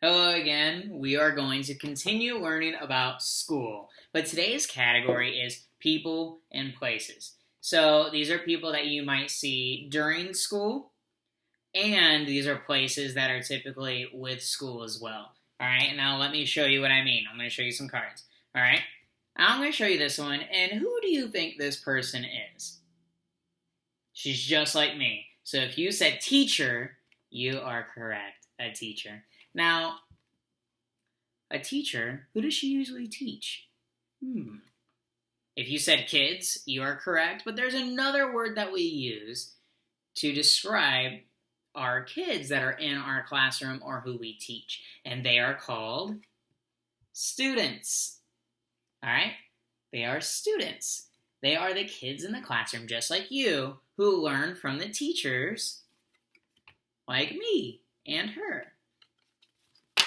Hello again. We are going to continue learning about school, but today's category is people and places. So these are people that you might see during school, and these are places that are typically with school as well. All right, now let me show you what I mean. I'm going to show you some cards. All right, I'm going to show you this one, and who do you think this person is? She's just like me. So if you said teacher, you are correct, a teacher. Now, a teacher, who does she usually teach? If you said kids, you are correct, but there's another word that we use to describe our kids that are in our classroom or who we teach, and they are called students. All right? They are students. They are the kids in the classroom, just like you, who learn from the teachers like me and her.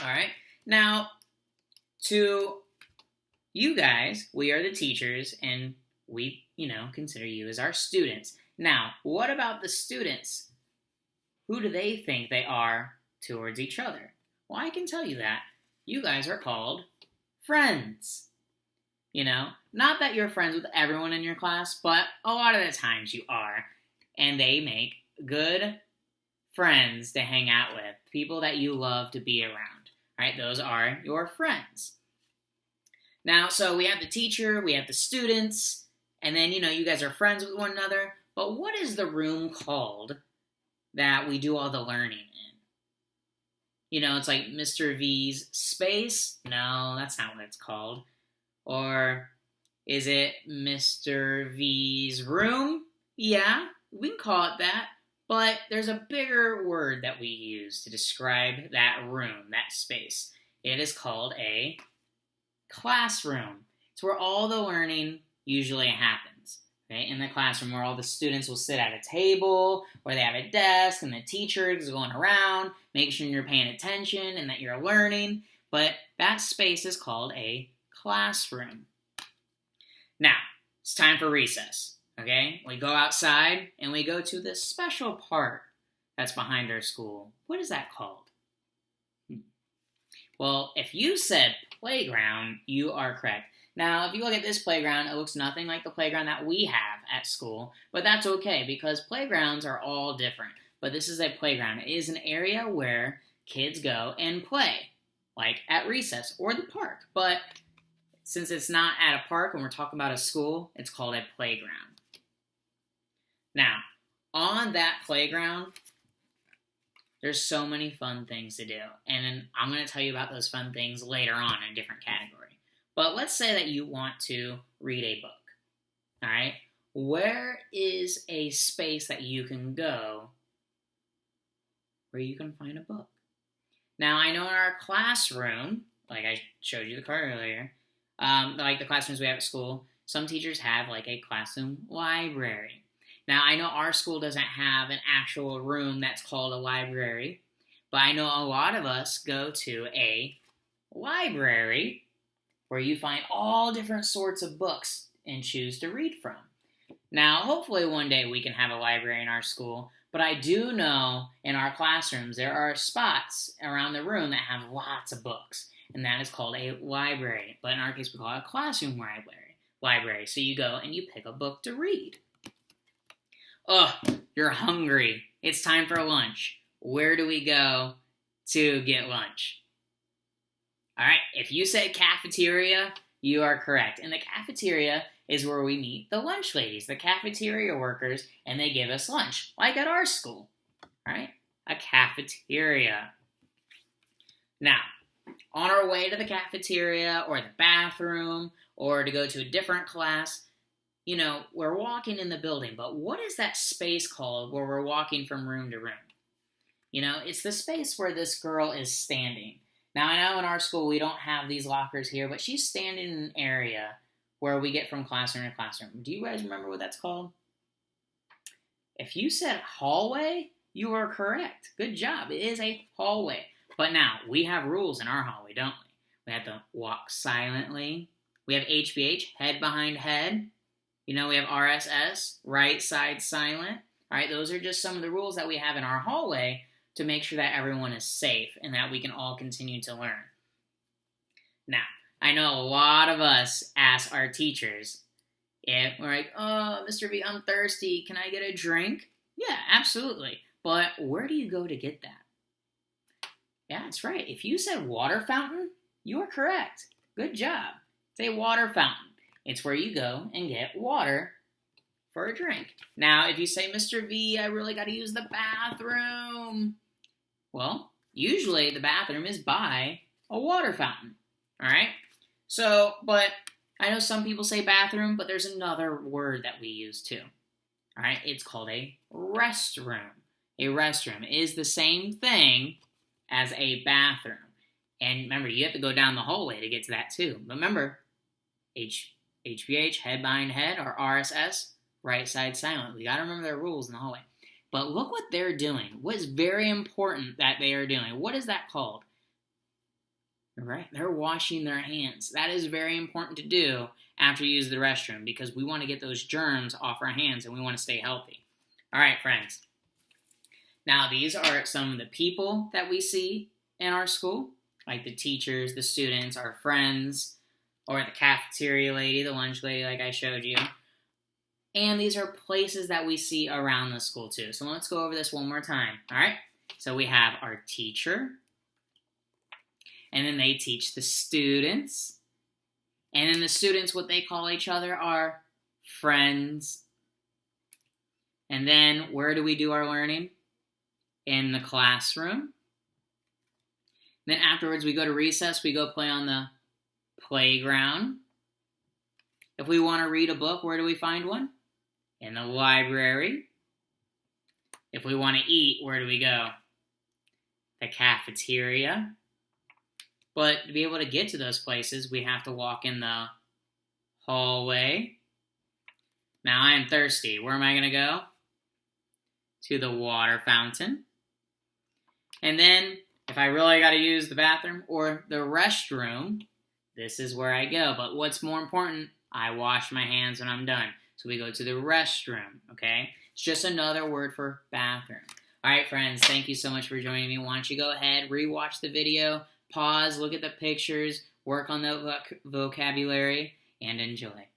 All right? Now, to you guys, we are the teachers, and we, consider you as our students. Now, what about the students? Who do they think they are towards each other? Well, I can tell you that. You guys are called friends. Not that you're friends with everyone in your class, but a lot of the times you are. And they make good friends to hang out with, people that you love to be around. All right, those are your friends. Now, so we have the teacher, we have the students, and then, you guys are friends with one another. But what is the room called that we do all the learning in? It's like Mr. V's space? No, that's not what it's called. Or is it Mr. V's room? Yeah, we can call it that. But there's a bigger word that we use to describe that room, that space. It is called a classroom. It's where all the learning usually happens. Okay? In the classroom, where all the students will sit at a table, where they have a desk, and the teacher is going around, making sure you're paying attention and that you're learning. But that space is called a classroom. Now, it's time for recess. Okay? We go outside and we go to this special park that's behind our school. What is that called? Well, if you said playground, you are correct. Now, if you look at this playground, it looks nothing like the playground that we have at school, but that's okay because playgrounds are all different. But this is a playground. It is an area where kids go and play, like at recess or the park. But since it's not at a park and we're talking about a school, it's called a playground. Now, on that playground, there's so many fun things to do. And I'm going to tell you about those fun things later on in a different category. But let's say that you want to read a book. All right? Where is a space that you can go where you can find a book? Now, I know in our classroom, like I showed you the card earlier, like the classrooms we have at school, some teachers have like a classroom library. Now, I know our school doesn't have an actual room that's called a library, but I know a lot of us go to a library where you find all different sorts of books and choose to read from. Now, hopefully one day we can have a library in our school, but I do know in our classrooms there are spots around the room that have lots of books, and that is called a library. But in our case, we call it a classroom library. So you go and you pick a book to read. Oh, you're hungry. It's time for lunch. Where do we go to get lunch? All right, if you say cafeteria, you are correct. And the cafeteria is where we meet the lunch ladies, the cafeteria workers, and they give us lunch, like at our school. All right, a cafeteria. Now, on our way to the cafeteria or the bathroom or to go to a different class, we're walking in the building, but what is that space called where we're walking from room to room? It's the space where this girl is standing. Now, I know in our school we don't have these lockers here, but she's standing in an area where we get from classroom to classroom. Do you guys remember what that's called? If you said hallway, you are correct. Good job. It is a hallway. But now, we have rules in our hallway, don't we? We have to walk silently. We have HBH, head behind head. We have RSS, right side silent. All right, those are just some of the rules that we have in our hallway. to make sure that everyone is safe and that we can all continue to learn. Now, I know a lot of us ask our teachers if we're like, oh, Mr. V, I'm thirsty. Can I get a drink? Yeah, absolutely. But where do you go to get that? Yeah, that's right. If you said water fountain, you are correct. Good job. It's a water fountain. It's where you go and get water for a drink. Now, if you say, Mr. V, I really got to use the bathroom. Well, usually the bathroom is by a water fountain. All right? So, but I know some people say bathroom, but there's another word that we use too. All right? It's called a restroom. A restroom is the same thing as a bathroom. And remember, you have to go down the hallway to get to that too. But remember, HBH, head behind head, or RSS, right side silent. We got to remember their rules in the hallway. But look what they're doing. What is very important that they are doing? What is that called? Right? They're washing their hands. That is very important to do after you use the restroom because we want to get those germs off our hands and we want to stay healthy. All right, friends. Now, these are some of the people that we see in our school, like the teachers, the students, our friends, or the cafeteria lady, the lunch lady like I showed you. And these are places that we see around the school too. So let's go over this one more time, all right? So we have our teacher, and then they teach the students. And then the students, what they call each other are friends. And then where do we do our learning? In the classroom. Then afterwards we go to recess, we go play on the playground. If we want to read a book, where do we find one? In the library. If we want to eat, where do we go? The cafeteria. But to be able to get to those places, we have to walk in the hallway. Now I am thirsty. Where am I going to go? To the water fountain. And then, if I really got to use the bathroom or the restroom, this is where I go. But what's more important, I wash my hands when I'm done. So we go to the restroom, okay? It's just another word for bathroom. All right, friends, thank you so much for joining me. Why don't you go ahead, rewatch the video, pause, look at the pictures, work on the vocabulary, and enjoy.